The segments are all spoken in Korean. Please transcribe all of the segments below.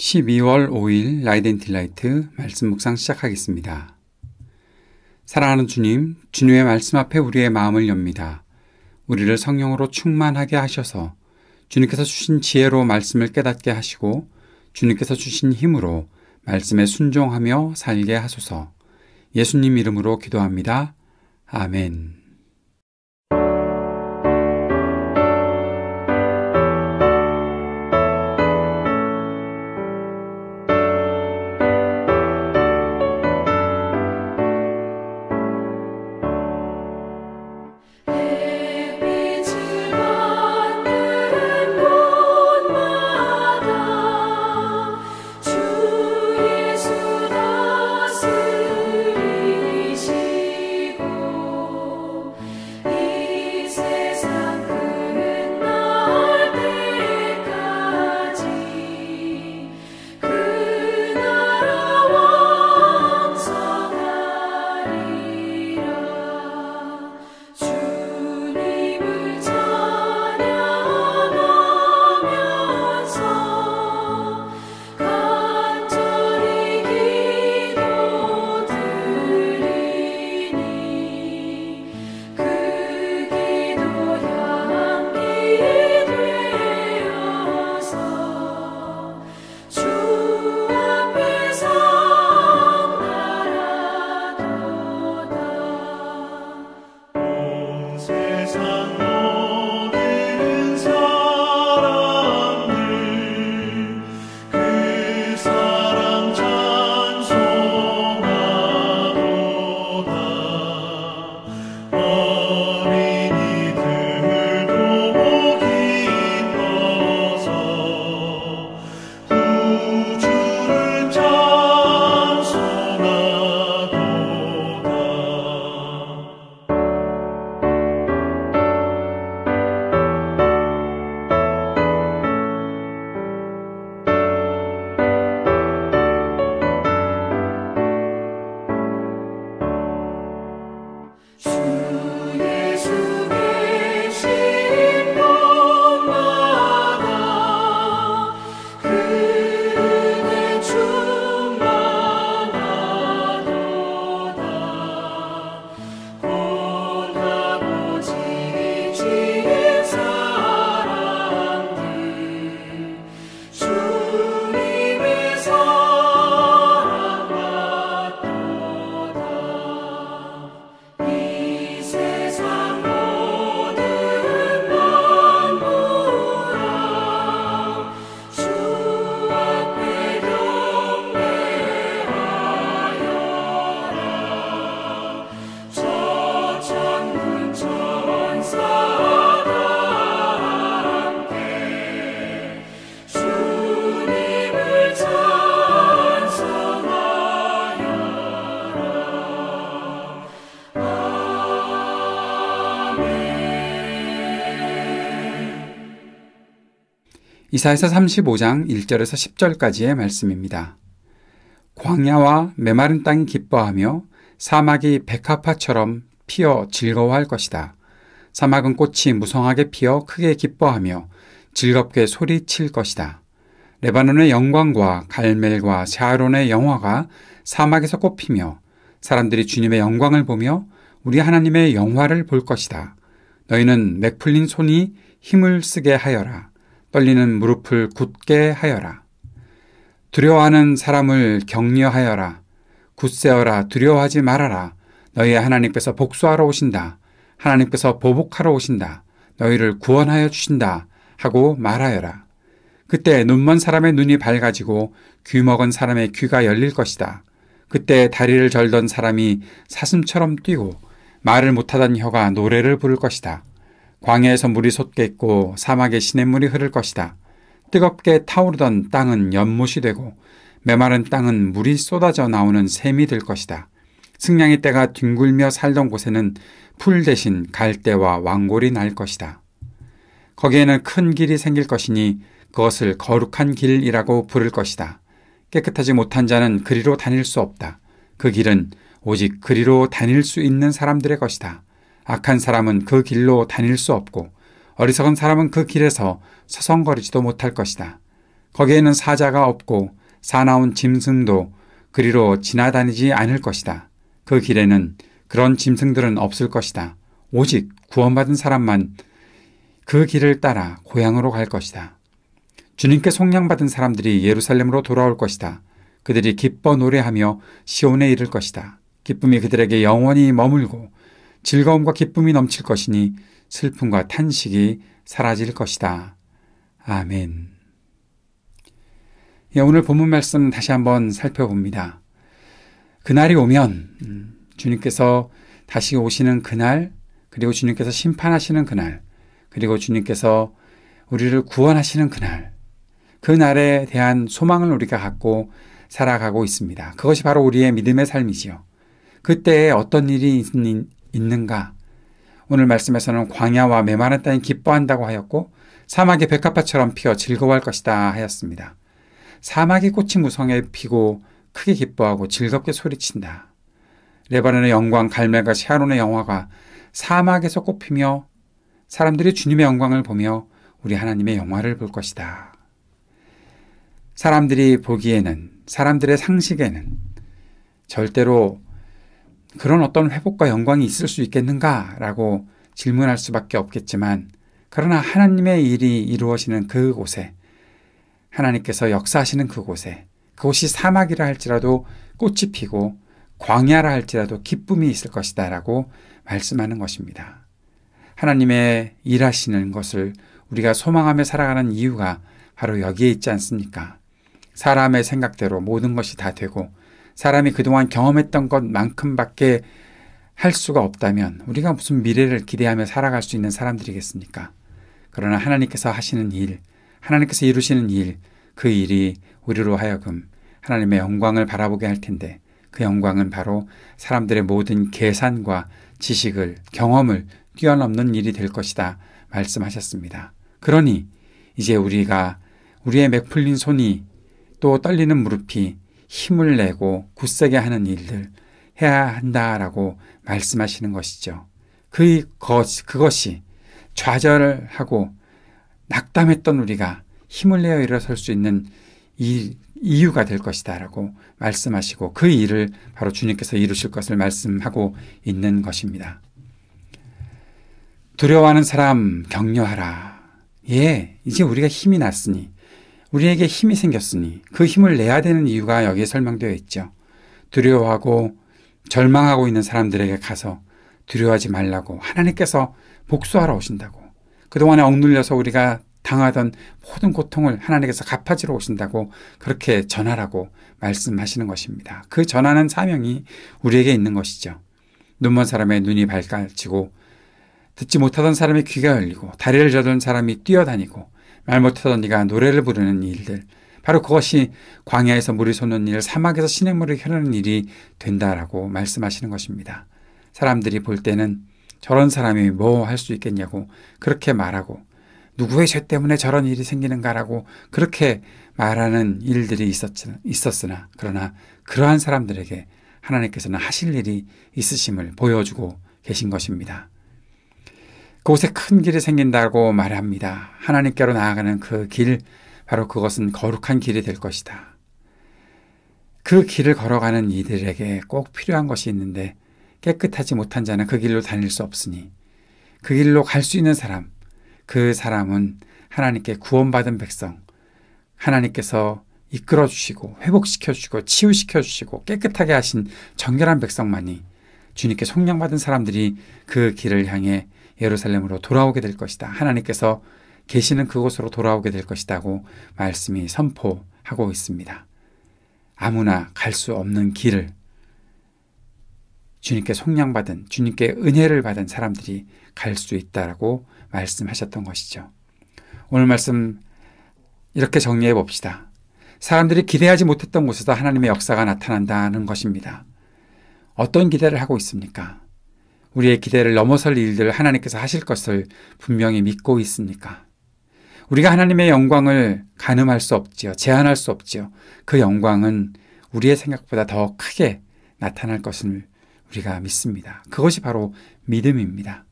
12월 5일 라이덴틸라이트 말씀 묵상 시작하겠습니다. 사랑하는 주님, 주님의 말씀 앞에 우리의 마음을 엽니다. 우리를 성령으로 충만하게 하셔서 주님께서 주신 지혜로 말씀을 깨닫게 하시고 주님께서 주신 힘으로 말씀에 순종하며 살게 하소서. 예수님 이름으로 기도합니다. 아멘. 이사야서 35장 1절에서 10절까지의 말씀입니다. 광야와 메마른 땅이 기뻐하며 사막이 백합화처럼 피어 즐거워할 것이다. 사막은 꽃이 무성하게 피어 크게 기뻐하며 즐겁게 소리칠 것이다. 레바논의 영광과 갈멜과 샤론의 영화가 사막에서 꽃피며 사람들이 주님의 영광을 보며 우리 하나님의 영화를 볼 것이다. 너희는 맥 풀린 손이 힘을 쓰게 하여라. 떨리는 무릎을 굳게 하여라. 두려워하는 사람을 격려하여라. 굳세어라. 두려워하지 말아라. 너희의 하나님께서 복수하러 오신다. 하나님께서 보복하러 오신다. 너희를 구원하여 주신다. 하고 말하여라. 그때 눈먼 사람의 눈이 밝아지고 귀 먹은 사람의 귀가 열릴 것이다. 그때 다리를 절던 사람이 사슴처럼 뛰고 말을 못하던 혀가 노래를 부를 것이다. 광야에서 물이 솟겠고 사막에 시냇물이 흐를 것이다. 뜨겁게 타오르던 땅은 연못이 되고 메마른 땅은 물이 쏟아져 나오는 샘이 될 것이다. 승냥이 떼가 뒹굴며 살던 곳에는 풀 대신 갈대와 왕골이 날 것이다. 거기에는 큰 길이 생길 것이니 그것을 거룩한 길이라고 부를 것이다. 깨끗하지 못한 자는 그리로 다닐 수 없다. 그 길은 오직 그리로 다닐 수 있는 사람들의 것이다. 악한 사람은 그 길로 다닐 수 없고 어리석은 사람은 그 길에서 서성거리지도 못할 것이다. 거기에는 사자가 없고 사나운 짐승도 그리로 지나다니지 않을 것이다. 그 길에는 그런 짐승들은 없을 것이다. 오직 구원받은 사람만 그 길을 따라 고향으로 갈 것이다. 주님께 속량받은 사람들이 예루살렘으로 돌아올 것이다. 그들이 기뻐 노래하며 시온에 이를 것이다. 기쁨이 그들에게 영원히 머물고 즐거움과 기쁨이 넘칠 것이니 슬픔과 탄식이 사라질 것이다. 아멘. 오늘 본문 말씀 다시 한번 살펴봅니다. 그날이 오면 주님께서 다시 오시는 그날, 그리고 주님께서 심판하시는 그날, 그리고 주님께서 우리를 구원하시는 그날, 그 날에 대한 소망을 우리가 갖고 살아가고 있습니다. 그것이 바로 우리의 믿음의 삶이지요. 그때에 어떤 일이 있는가? 오늘 말씀에서는 광야와 메마른 땅이 기뻐한다고 하였고 사막의 백합화처럼 피어 즐거워할 것이다 하였습니다. 사막의 꽃이 무성하게 피고 크게 기뻐하고 즐겁게 소리친다. 레바논의 영광 갈멜과 샤론의 영화가 사막에서 꽃피며 사람들이 주님의 영광을 보며 우리 하나님의 영화를 볼 것이다. 사람들이 보기에는, 사람들의 상식에는 절대로 그런 어떤 회복과 영광이 있을 수 있겠는가라고 질문할 수밖에 없겠지만, 그러나 하나님의 일이 이루어지는 그곳에, 하나님께서 역사하시는 그곳에, 그곳이 사막이라 할지라도 꽃이 피고 광야라 할지라도 기쁨이 있을 것이다 라고 말씀하는 것입니다. 하나님의 일하시는 것을 우리가 소망하며 살아가는 이유가 바로 여기에 있지 않습니까? 사람의 생각대로 모든 것이 다 되고 사람이 그동안 경험했던 것만큼밖에 할 수가 없다면 우리가 무슨 미래를 기대하며 살아갈 수 있는 사람들이겠습니까? 그러나 하나님께서 하시는 일, 하나님께서 이루시는 일, 그 일이 우리로 하여금 하나님의 영광을 바라보게 할 텐데, 그 영광은 바로 사람들의 모든 계산과 지식을, 경험을 뛰어넘는 일이 될 것이다 말씀하셨습니다. 그러니 이제 우리의 맥풀린 손이 또 떨리는 무릎이 힘을 내고 굳세게 하는 일들 해야 한다라고 말씀하시는 것이죠. 그것이 좌절하고 낙담했던 우리가 힘을 내어 일어설 수 있는 이유가 될 것이다 라고 말씀하시고, 그 일을 바로 주님께서 이루실 것을 말씀하고 있는 것입니다. 두려워하는 사람 격려하라. 예, 이제 우리가 힘이 났으니, 우리에게 힘이 생겼으니 그 힘을 내야 되는 이유가 여기에 설명되어 있죠. 두려워하고 절망하고 있는 사람들에게 가서 두려워하지 말라고, 하나님께서 복수하러 오신다고, 그동안에 억눌려서 우리가 당하던 모든 고통을 하나님께서 갚아주러 오신다고 그렇게 전하라고 말씀하시는 것입니다. 그 전하는 사명이 우리에게 있는 것이죠. 눈먼 사람의 눈이 밝아지고, 듣지 못하던 사람의 귀가 열리고, 다리를 저던 사람이 뛰어다니고, 말 못하던 이가 노래를 부르는 일들, 바로 그것이 광야에서 물이 솟는 일, 사막에서 시냇물이 흐르는 일이 된다라고 말씀하시는 것입니다. 사람들이 볼 때는 저런 사람이 뭐 할 수 있겠냐고 그렇게 말하고, 누구의 죄 때문에 저런 일이 생기는가라고 그렇게 말하는 일들이 있었으나, 그러나 그러한 사람들에게 하나님께서는 하실 일이 있으심을 보여주고 계신 것입니다. 그곳에 큰 길이 생긴다고 말합니다. 하나님께로 나아가는 그 길, 바로 그것은 거룩한 길이 될 것이다. 그 길을 걸어가는 이들에게 꼭 필요한 것이 있는데, 깨끗하지 못한 자는 그 길로 다닐 수 없으니 그 길로 갈 수 있는 사람, 그 사람은 하나님께 구원받은 백성, 하나님께서 이끌어 주시고 회복시켜 주시고 치유시켜 주시고 깨끗하게 하신 정결한 백성만이, 주님께 속량받은 사람들이 그 길을 향해 예루살렘으로 돌아오게 될 것이다. 하나님께서 계시는 그곳으로 돌아오게 될 것이라고 말씀이 선포하고 있습니다. 아무나 갈 수 없는 길을 주님께 속량받은, 주님께 은혜를 받은 사람들이 갈 수 있다라고 말씀하셨던 것이죠. 오늘 말씀 이렇게 정리해 봅시다. 사람들이 기대하지 못했던 곳에서 하나님의 역사가 나타난다는 것입니다. 어떤 기대를 하고 있습니까? 우리의 기대를 넘어설 일들을 하나님께서 하실 것을 분명히 믿고 있습니까? 우리가 하나님의 영광을 가늠할 수 없지요. 제한할 수 없지요. 그 영광은 우리의 생각보다 더 크게 나타날 것을 우리가 믿습니다. 그것이 바로 믿음입니다.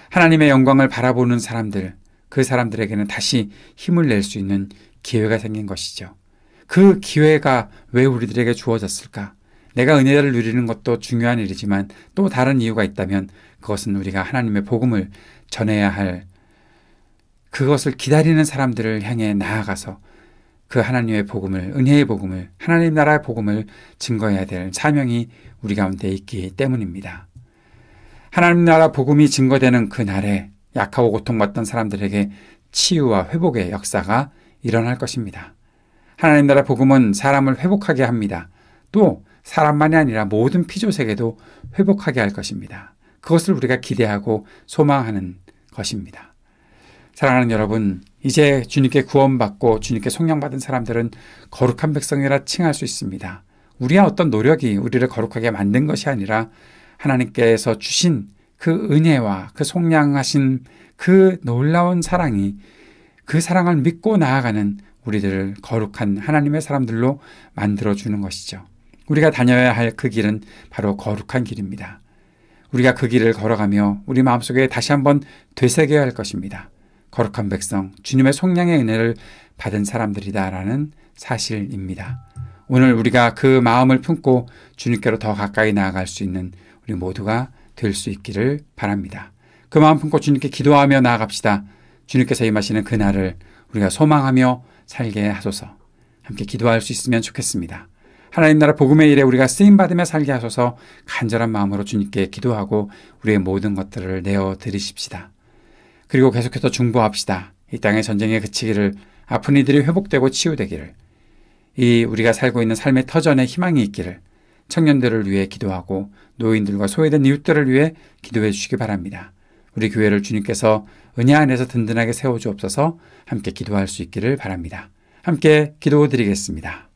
하나님의 영광을 바라보는 사람들, 그 사람들에게는 다시 힘을 낼 수 있는 기회가 생긴 것이죠. 그 기회가 왜 우리들에게 주어졌을까? 내가 은혜를 누리는 것도 중요한 일이지만 또 다른 이유가 있다면 그것은 우리가 하나님의 복음을 전해야 할, 그것을 기다리는 사람들을 향해 나아가서 그 하나님의 복음을, 은혜의 복음을, 하나님 나라의 복음을 증거해야 될 사명이 우리 가운데 있기 때문입니다. 하나님 나라 복음이 증거되는 그 날에 약하고 고통받던 사람들에게 치유와 회복의 역사가 일어날 것입니다. 하나님 나라 복음은 사람을 회복하게 합니다. 또 사람만이 아니라 모든 피조세계도 회복하게 할 것입니다. 그것을 우리가 기대하고 소망하는 것입니다. 사랑하는 여러분, 이제 주님께 구원받고 주님께 속량받은 사람들은 거룩한 백성이라 칭할 수 있습니다. 우리의 어떤 노력이 우리를 거룩하게 만든 것이 아니라 하나님께서 주신 그 은혜와 그 속량하신 그 놀라운 사랑이, 그 사랑을 믿고 나아가는 우리들을 거룩한 하나님의 사람들로 만들어주는 것이죠. 우리가 다녀야 할 그 길은 바로 거룩한 길입니다. 우리가 그 길을 걸어가며 우리 마음속에 다시 한번 되새겨야 할 것입니다. 거룩한 백성, 주님의 속량의 은혜를 받은 사람들이다라는 사실입니다. 오늘 우리가 그 마음을 품고 주님께로 더 가까이 나아갈 수 있는 우리 모두가 될 수 있기를 바랍니다. 그 마음 품고 주님께 기도하며 나아갑시다. 주님께서 임하시는 그날을 우리가 소망하며 살게 하소서. 함께 기도할 수 있으면 좋겠습니다. 하나님 나라 복음의 일에 우리가 쓰임받으며 살게 하소서. 간절한 마음으로 주님께 기도하고 우리의 모든 것들을 내어드리십시다. 그리고 계속해서 중보합시다. 이 땅의 전쟁에 그치기를, 아픈 이들이 회복되고 치유되기를, 이 우리가 살고 있는 삶의 터전에 희망이 있기를, 청년들을 위해 기도하고 노인들과 소외된 이웃들을 위해 기도해 주시기 바랍니다. 우리 교회를 주님께서 은혜 안에서 든든하게 세워주옵소서. 함께 기도할 수 있기를 바랍니다. 함께 기도드리겠습니다.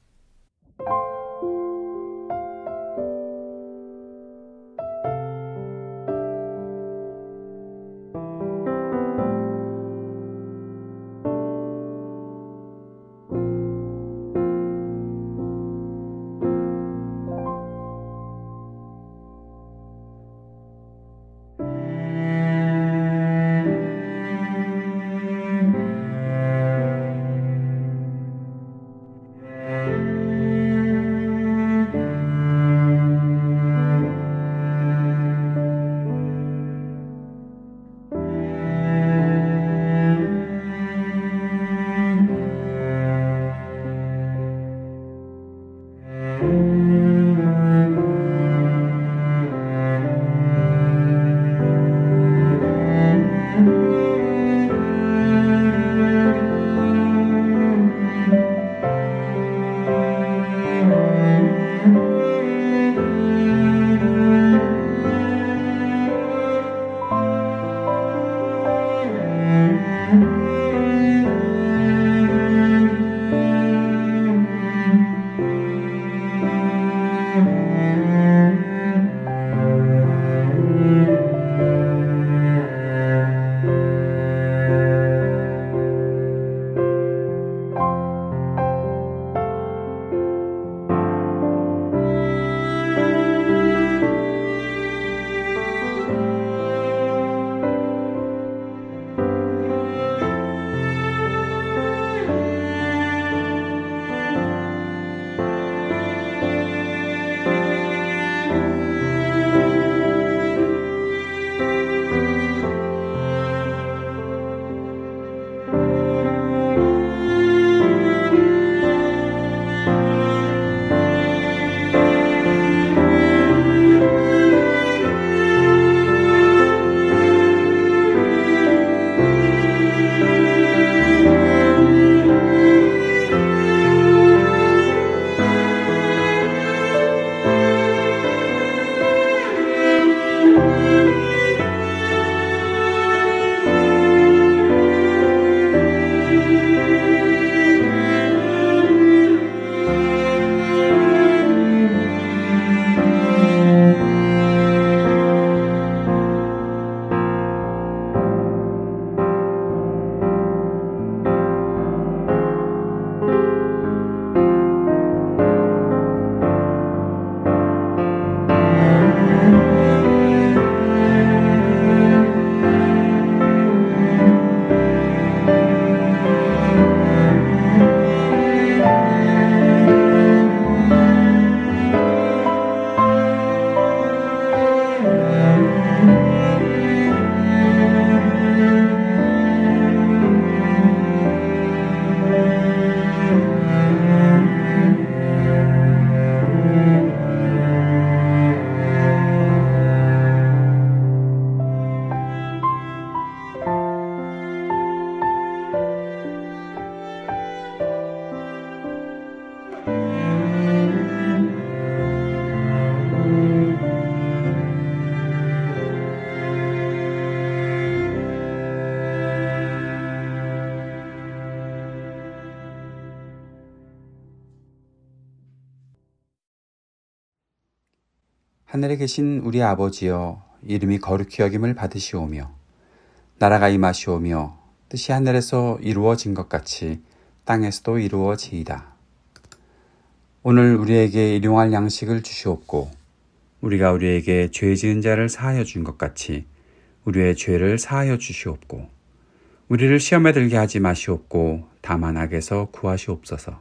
하늘에 계신 우리 아버지여, 이름이 거룩히 여김을 받으시오며 나라가 임하시오며 뜻이 하늘에서 이루어진 것 같이 땅에서도 이루어지이다. 오늘 우리에게 일용할 양식을 주시옵고 우리가 우리에게 죄 지은 자를 사하여 준 것 같이 우리의 죄를 사하여 주시옵고 우리를 시험에 들게 하지 마시옵고 다만 악에서 구하시옵소서.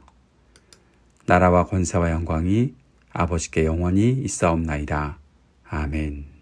나라와 권세와 영광이 아버지께 영원히 있사옵나이다. 아멘.